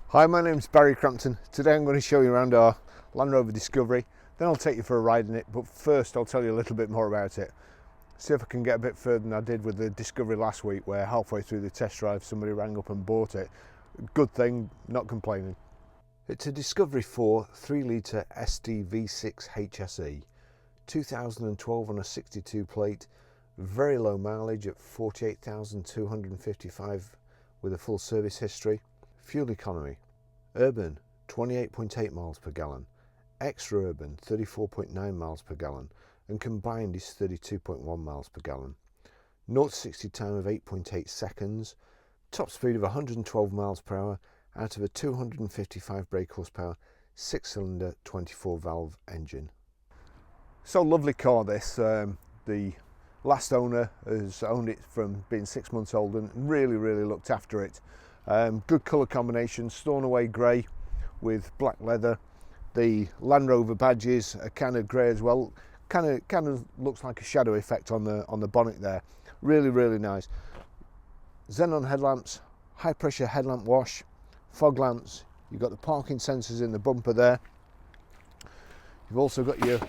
Hi, my name's Barry Crampton. Today I'm going to show you around our Land Rover Discovery, then I'll take you for a ride in it, but first I'll tell you a little bit more about it. See if I can get a bit further than I did with the Discovery last week, where halfway through the test drive somebody rang up and bought it. Good thing, not complaining. It's a Discovery 4 3 litre SD V6 HSE, 2012 on a 62 plate, very low mileage at 48,255 with a full service history. Fuel economy: urban 28.8 miles per gallon, extra urban 34.9 miles per gallon, and combined is 32.1 miles per gallon. 0 to 60 time of 8.8 seconds, top speed of 112 miles per hour out of a 255 brake horsepower 6-cylinder 24 valve engine. So lovely car this. The last owner has owned it from being 6 months old and really looked after it. Good colour combination, Stornoway grey with black leather. The Land Rover badges are kind of grey as well. Kind of looks like a shadow effect on the bonnet there. Really nice. Xenon headlamps, high pressure headlamp wash, fog lamps. You've got the parking sensors in the bumper there. You've also got your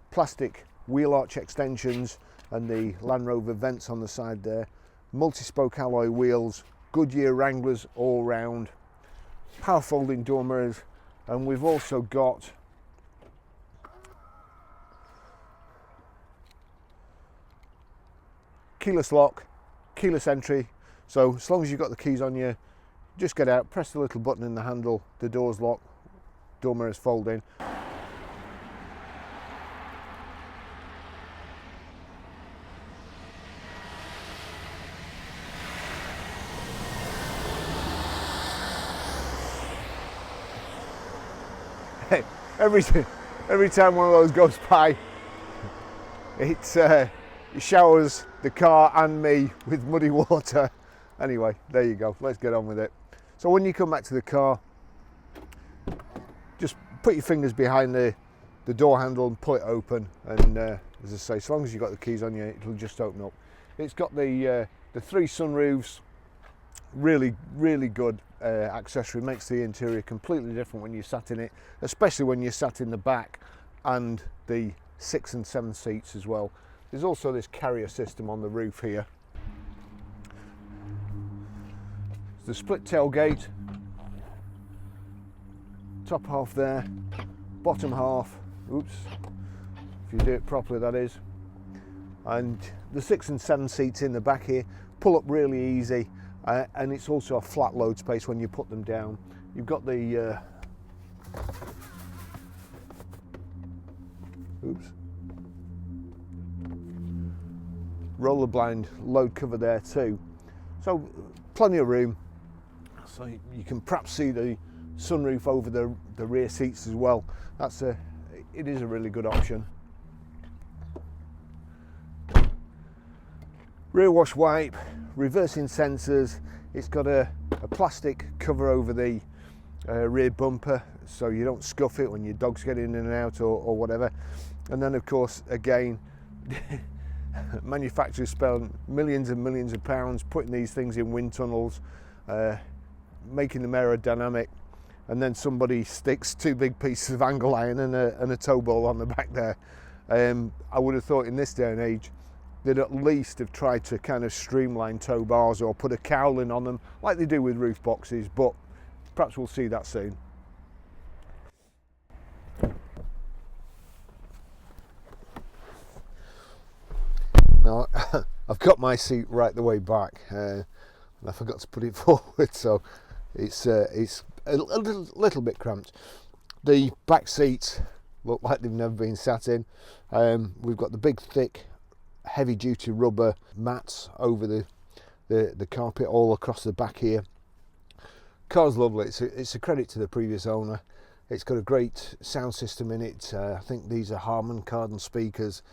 plastic wheel arch extensions and the Land Rover vents on the side there. Multi-spoke alloy wheels, Goodyear Wranglers all round, power folding door mirrors, and we've also got keyless lock, keyless entry. So as long as you've got the keys on you, just get out, press the little button in the handle, the doors lock, door mirrors fold in. Every time one of those goes by, it showers the car and me with muddy water. Anyway, there you go, let's get on with it. So when you come back to the car, just put your fingers behind the door handle and pull it open, and as I say, as long as you've got the keys on you, it'll just open up. It's got the 3 sunroofs, really good accessory. Makes the interior completely different when you sat in it, especially when you're sat in the back, and the 6 and 7 seats as well. There's also this carrier system on the roof here. The split tailgate, top half there, bottom half, oops, if you do it properly that is, and the 6 and 7 seats in the back here pull up really easy. And it's also a flat load space when you put them down. You've got the roller blind load cover there too. So plenty of room. So you can perhaps see the sunroof over the rear seats as well. It is a really good option. Rear wash wipe, reversing sensors. It's got a plastic cover over the rear bumper so you don't scuff it when your dogs get in and out or whatever. And then of course, again, manufacturers spend millions and millions of pounds putting these things in wind tunnels, making them aerodynamic, and then somebody sticks 2 big pieces of angle iron and a tow ball on the back there. I would have thought in this day and age they'd at least have tried to kind of streamline tow bars or put a cowling on them like they do with roof boxes, but perhaps we'll see that soon. Now I've got my seat right the way back and I forgot to put it forward, so it's a little bit cramped. The back seats look like they've never been sat in. We've got the big thick heavy duty rubber mats over the carpet all across the back here. Car's lovely. It's a credit to the previous owner. It's got a great sound system in it. I think these are Harman Kardon speakers.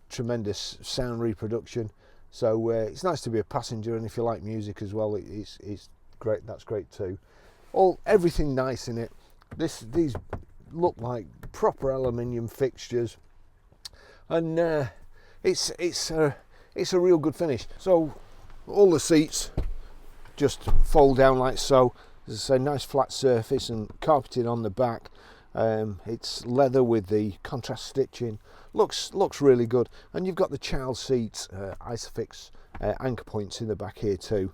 Tremendous sound reproduction. So it's nice to be a passenger, and if you like music as well, it's great. That's great too. Everything nice in it. These look like proper aluminium fixtures, and it's it's a real good finish. So all the seats just fold down like so. As I say, nice flat surface and carpeting on the back. It's leather with the contrast stitching. Looks really good. And you've got the child seats, Isofix anchor points in the back here too,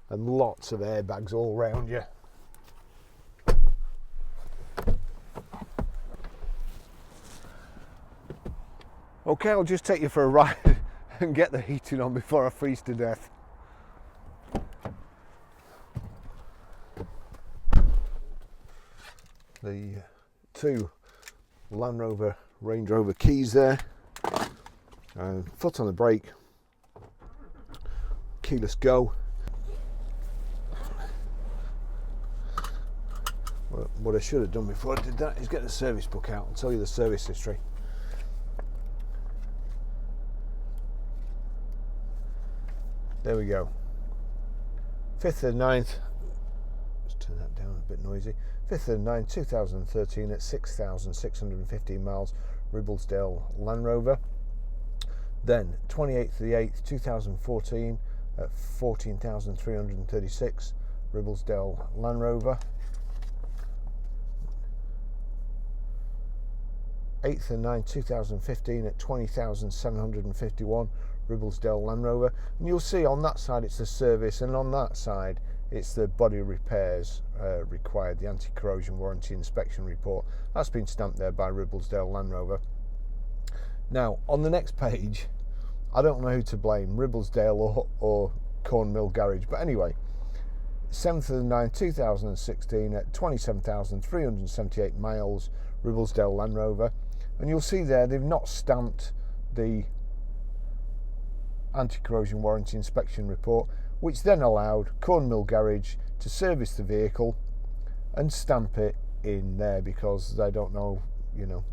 and lots of airbags all round you. Okay, I'll just take you for a ride and get the heating on before I freeze to death. The two Land Rover, Range Rover keys there, foot on the brake, keyless go. Well, what I should have done before I did that is get the service book out and tell you the service history. There we go. 5th of the 9th, let's turn that down, a bit noisy. 5th of the 9th, 2013 at 6,615 miles, Ribblesdale Land Rover. Then 28th of the 8th, 2014 at 14,336, Ribblesdale Land Rover. 8th of the 9th, 2015 at 20,751, Ribblesdale Land Rover. And you'll see on that side it's the service, and on that side it's the body repairs required, the anti-corrosion warranty inspection report. That's been stamped there by Ribblesdale Land Rover. Now on the next page, I don't know who to blame, Ribblesdale or Cornmill Garage, but anyway, 7th of the 9th, 2016 at 27,378 miles, Ribblesdale Land Rover. And you'll see there they've not stamped the anti-corrosion warranty inspection report, which then allowed Cornmill Garage to service the vehicle and stamp it in there, because they don't know, you know,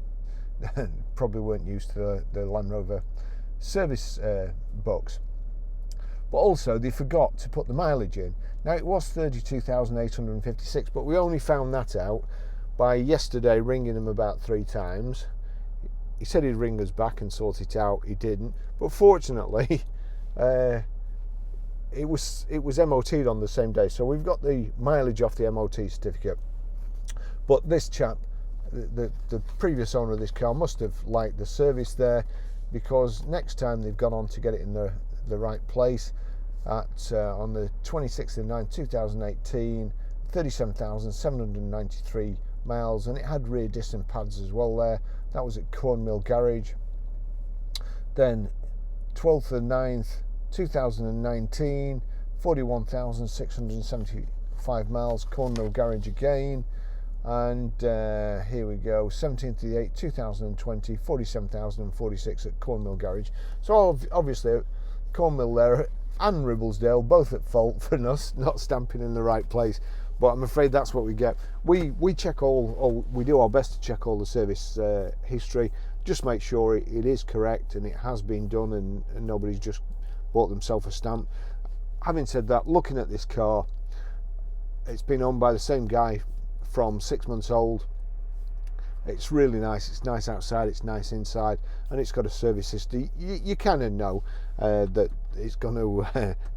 probably weren't used to the Land Rover service books. But also they forgot to put the mileage in. Now it was 32,856, but we only found that out by yesterday ringing him about 3 times. He said he'd ring us back and sort it out. He didn't, but fortunately it was MOT'd on the same day, so we've got the mileage off the MOT certificate. But this chap, the previous owner of this car, must have liked the service there, because next time they've gone on to get it in the right place at on the 26th of 9th, 2018, 37,793 miles, and it had rear disc and pads as well there. That was at Cornmill Garage. Then 12th of 9th, 2019, 41,675 miles, Cornmill Garage again. And here we go, 17th of the 8th, 2020, 47,046 at Cornmill Garage. So obviously Cornmill there and Ribblesdale both at fault for us not stamping in the right place, but I'm afraid that's what we get. We check we do our best to check all the service history, just make sure it is correct and it has been done, and nobody's just bought themselves a stamp. Having said that, looking at this car, it's been owned by the same guy from 6 months old. It's really nice. It's nice outside, it's nice inside, and it's got a service history. You kind of know that it's going to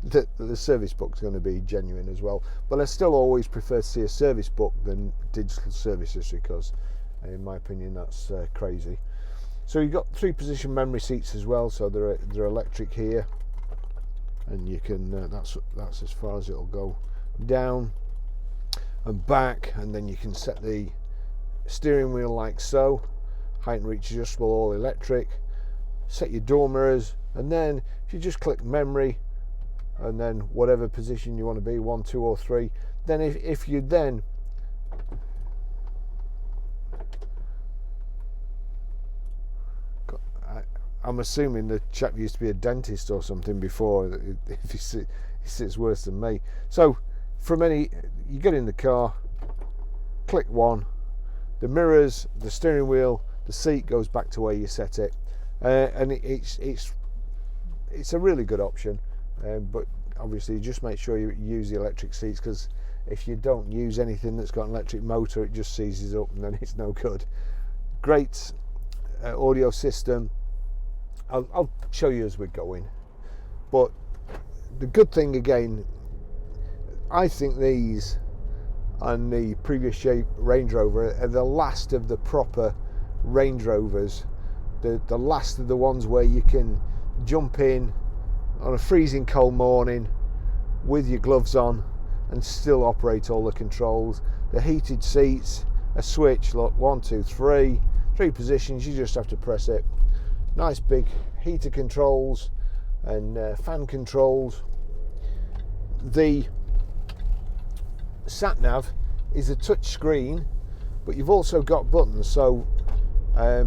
that the service book's going to be genuine as well. But I still always prefer to see a service book than digital service history, because in my opinion that's crazy. So you've got 3-position memory seats as well, so they're electric here, and you can that's as far as it'll go down and back, and then you can set the steering wheel like so, height and reach adjustable, all electric. Set your door mirrors, and then if you just click memory and then whatever position you want to be, 1, 2 or 3, then if you then I'm assuming the chap used to be a dentist or something before, if he sits worse than me. So you get in the car, click 1, the mirrors, the steering wheel, the seat goes back to where you set it, and it's a really good option. But obviously just make sure you use the electric seats, because if you don't use anything that's got an electric motor, it just seizes up and then it's no good. Great audio system. I'll show you as we're going. But the good thing again, I think these and the previous shape Range Rover are the last of the proper Range Rovers, the last of the ones where you can jump in on a freezing cold morning with your gloves on and still operate all the controls. The heated seats, a switch, look, 1, 2, 3 positions, you just have to press it. Nice big heater controls and fan controls. The sat nav is a touch screen, but you've also got buttons, so I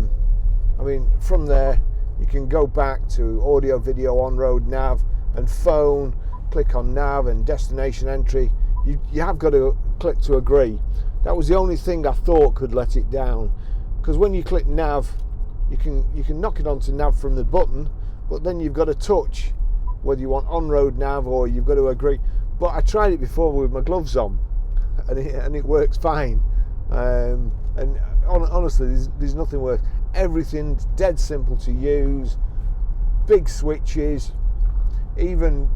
mean, from there you can go back to audio, video, on-road nav and phone, click on nav and destination entry. You have got to click to agree. That was the only thing I thought could let it down, because when you click nav, you can knock it onto nav from the button, but then you've got to touch whether you want on-road nav or you've got to agree. But I tried it before with my gloves on, and it works fine. And honestly, there's nothing worse. Everything's dead simple to use. Big switches. Even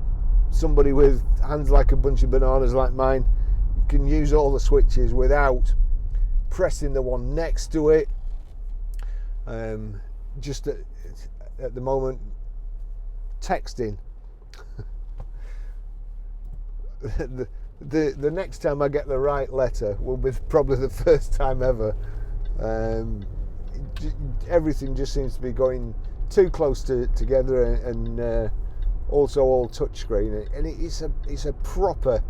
somebody with hands like a bunch of bananas like mine can use all the switches without pressing the one next to it. Just at the moment, texting. The next time I get the right letter will be probably the first time ever. Everything just seems to be going too close together, and also all touchscreen. And it's a proper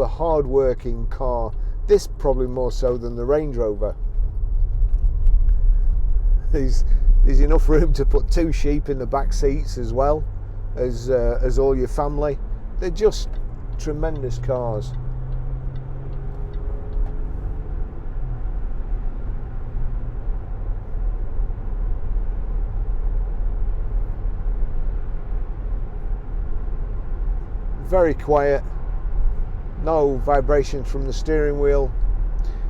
hard-working car. This probably more so than the Range Rover. There's enough room to put 2 sheep in the back seats as well as all your family. They're just tremendous cars. Very quiet, no vibrations from the steering wheel.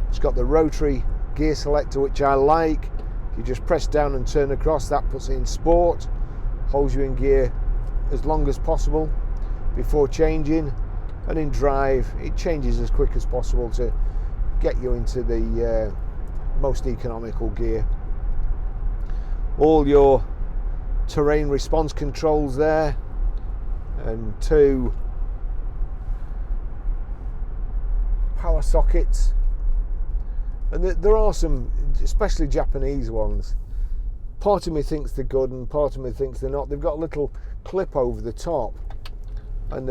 It's got the rotary gear selector, which I like. You just press down and turn across, that puts it in sport, holds you in gear as long as possible before changing, and in drive it changes as quick as possible to get you into the most economical gear. All your terrain response controls there, and 2 power sockets, and there are some, especially Japanese ones. Part of me thinks they're good and part of me thinks they're not. They've got a little clip over the top, and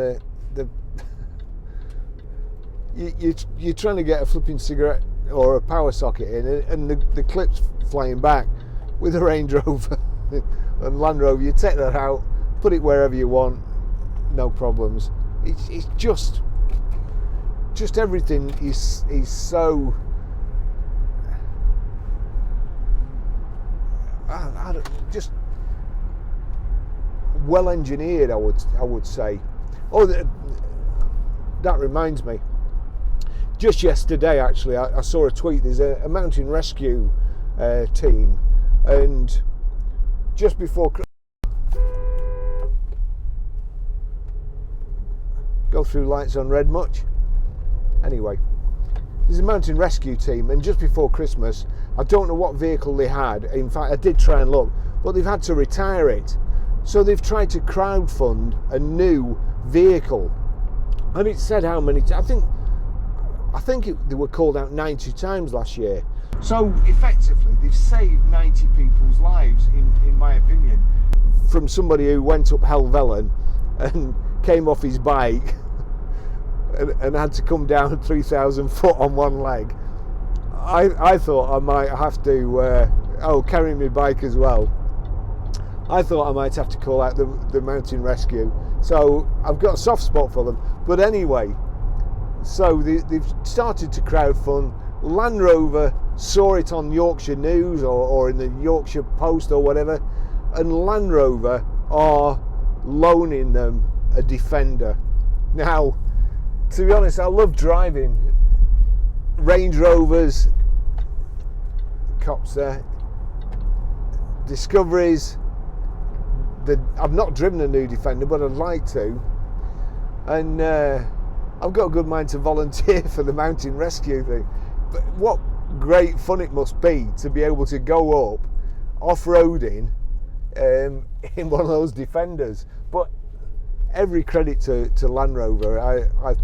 you're trying to get a flipping cigarette or a power socket in, and the clip's flying back. With a Range Rover and Land Rover, you take that out, put it wherever you want, no problems. It's just everything is so just well engineered, I would say. Oh, that reminds me. Just yesterday, actually, I saw a tweet. There's a mountain rescue team, and just before go through lights on red much. Anyway, there's a mountain rescue team, and just before Christmas, I don't know what vehicle they had. In fact, I did try and look, but they've had to retire it. So they've tried to crowdfund a new vehicle, and it said how many times. I think they were called out 90 times last year. So effectively, they've saved 90 people's lives, in my opinion, from somebody who went up Helvellyn and came off his bike and had to come down 3,000 foot on one leg. I thought I might have to, carrying my bike as well. I thought I might have to call out the mountain rescue. So I've got a soft spot for them. But anyway, so they've started to crowdfund. Land Rover saw it on Yorkshire News or in the Yorkshire Post or whatever, and Land Rover are loaning them a Defender. Now, to be honest, I love driving Range Rovers, cops there, Discoveries, I've not driven a new Defender, but I'd like to, and I've got a good mind to volunteer for the mountain rescue thing. But what great fun it must be to be able to go up off-roading in one of those Defenders. But every credit to Land Rover. I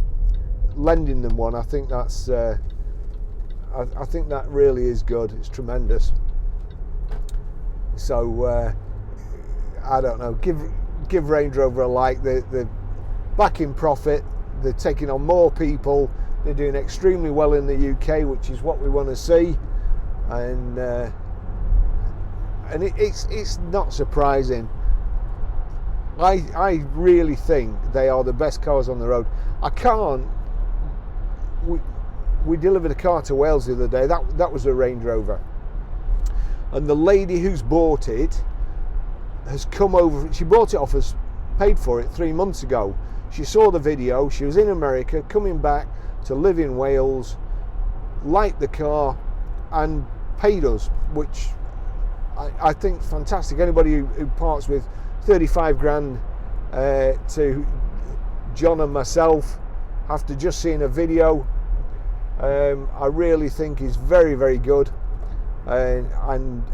lending them one. I think that's I think that really is good. It's tremendous. So I don't know. Give Range Rover a like. They're back in profit. They're taking on more people. They're doing extremely well in the UK, which is what we want to see. And it's not surprising. I really think they are the best cars on the road. We delivered a car to Wales the other day. That was a Range Rover, and the lady who's bought it has come over. She bought it off us, paid for it 3 months ago. She saw the video. She was in America, coming back to live in Wales, liked the car, and paid us, which I think fantastic. Anybody who parts with 35 grand to John and myself after just seeing a video, I really think is very, very good, and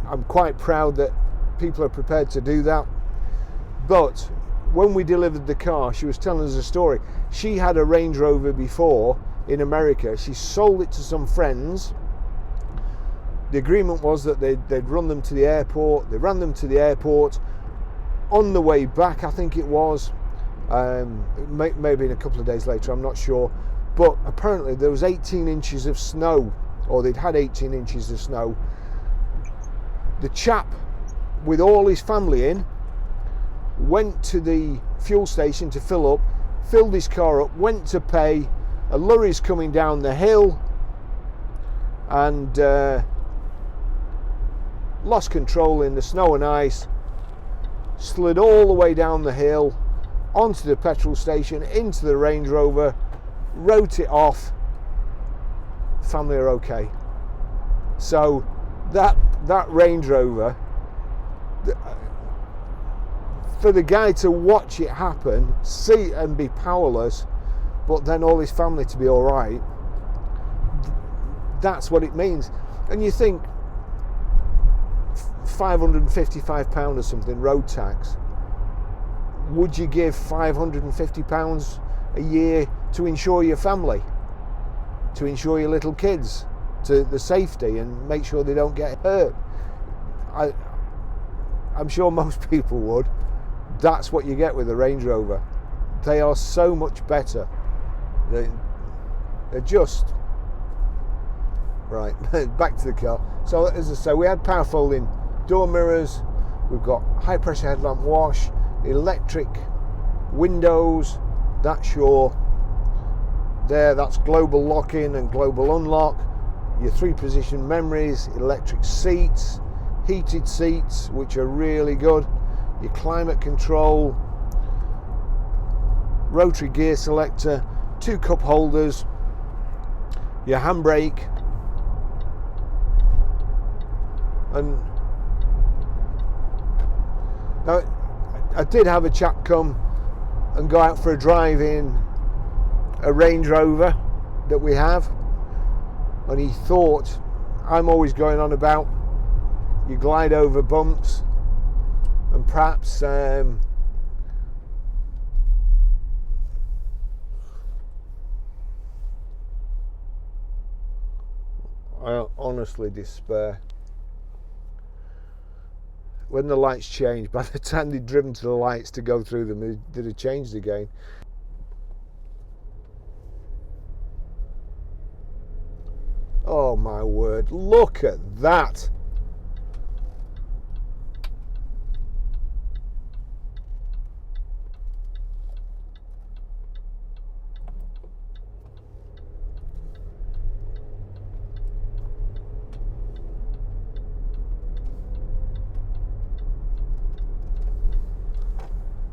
I'm quite proud that people are prepared to do that. But when we delivered the car, she was telling us a story. She had a Range Rover before in America. She sold it to some friends. The agreement was that they'd run them to the airport. They ran them to the airport. On the way back, I think it was, maybe in a couple of days later, I'm not sure, but apparently there was 18 inches of snow, or they'd had 18 inches of snow. The chap, with all his family in, went to the fuel station to fill up, filled his car up, went to pay. A lorry's coming down the hill, and lost control in the snow and ice, slid all the way down the hill onto the petrol station, into the Range Rover, wrote it off. Family are okay. So that Range Rover, for the guy to watch it happen, see and be powerless, but then all his family to be all right, that's what it means. And you think £555 or something road tax, would you give £550 a year to insure your family, to insure your little kids, to the safety and make sure they don't get hurt? I'm sure most people would. That's what you get with a Range Rover. They are so much better. They're just right. Back to the car. So as I say, we had power folding door mirrors, we've got high pressure headlamp wash, electric windows, that's that's global lock-in and global unlock, your 3-position memories, electric seats, heated seats, which are really good, your climate control, rotary gear selector, 2 cup holders, your handbrake, and now, I did have a chap come and go out for a drive in a Range Rover that we have, and he thought I'm always going on about you glide over bumps, and perhaps I honestly despair. When the lights changed, by the time they'd driven to the lights to go through them, they'd have changed again. Oh my word, look at that!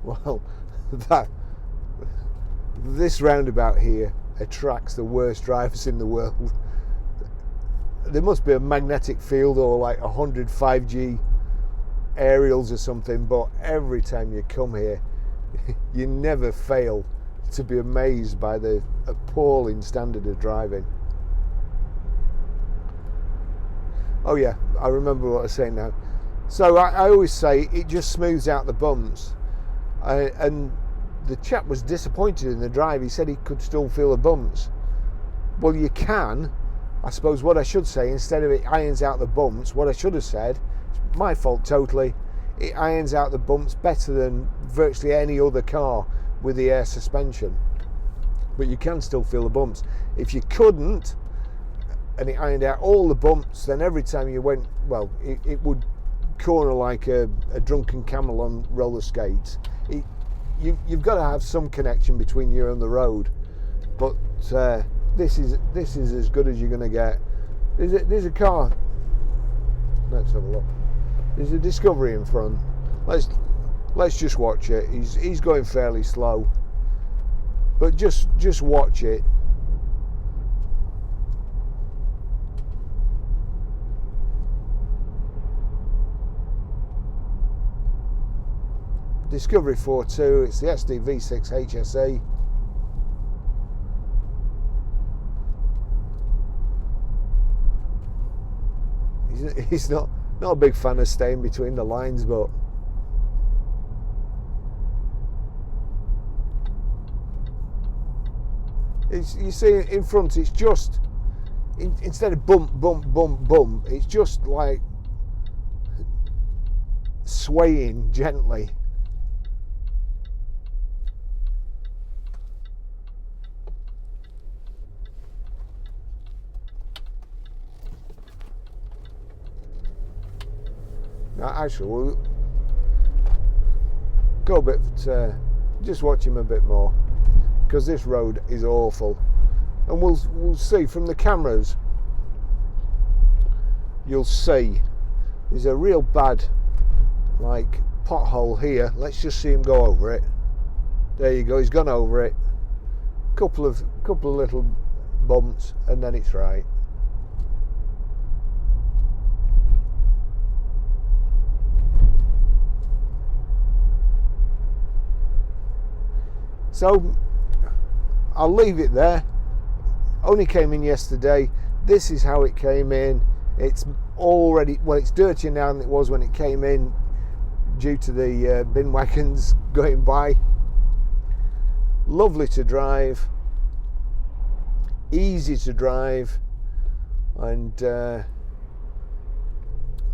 Well, this roundabout here attracts the worst drivers in the world. There must be a magnetic field or like 100 5G aerials or something, but every time you come here you never fail to be amazed by the appalling standard of driving. Oh yeah, I remember what I was saying now. So I always say it just smooths out the bumps, and the chap was disappointed in the drive. He said he could still feel the bumps. Well, you can. I suppose what I should say, instead of it irons out the bumps, what I should have said, my fault totally, it irons out the bumps better than virtually any other car with the air suspension. But you can still feel the bumps. If you couldn't, and it ironed out all the bumps, then every time you went, well, it would corner like a drunken camel on roller skates. You've got to have some connection between you and the road. But this is as good as you're going to get. There's a car. Let's have a look. There's a Discovery in front. Let's just watch it. He's going fairly slow, but just watch it. Discovery 4.2. It's the SD V6 HSE. He's not a big fan of staying between the lines, but you see in front, it's just instead of bump bump bump bump, it's just like swaying gently. Actually, we'll go a bit, just watch him a bit more, because this road is awful, and we'll see from the cameras. You'll see there's a real bad like pothole here. Let's just see him go over it. There you go. He's gone over it. Couple of little bumps, and then it's right. So I'll leave it there. Only came in yesterday. This is how it came in. It's already, well, it's dirtier now than it was when it came in due to the bin wagons going by. Lovely to drive, easy to drive, and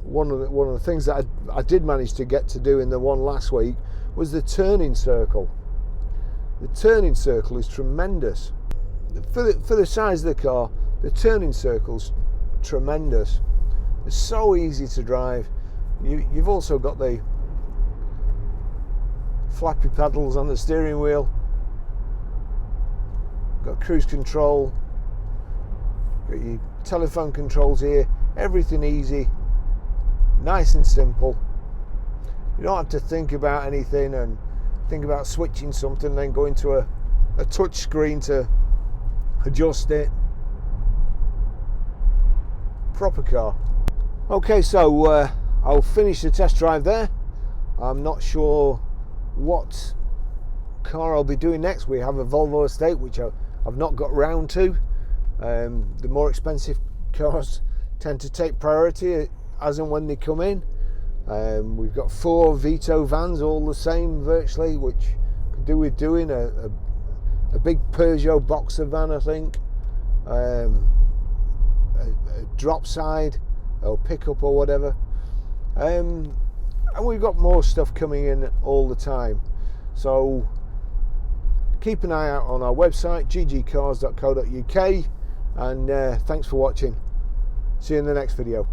one of the things that I did manage to get to do in the one last week was the turning circle. The turning circle is tremendous. For the size of the car, the turning circle's tremendous. It's so easy to drive. You've also got the flappy pedals on the steering wheel. Got cruise control. Got your telephone controls here. Everything easy. Nice and simple. You don't have to think about anything and think about switching something, then going to a touch screen to adjust it. Proper car. Okay, so I'll finish the test drive there. I'm not sure what car I'll be doing next. We have a Volvo estate which I've not got round to. The more expensive cars tend to take priority as and when they come in. We've got 4 Vito vans, all the same virtually, which could do with doing a big Peugeot Boxer van, I think, a drop side or pickup or whatever, and we've got more stuff coming in all the time. So keep an eye out on our website, ggcars.co.uk, and thanks for watching. See you in the next video.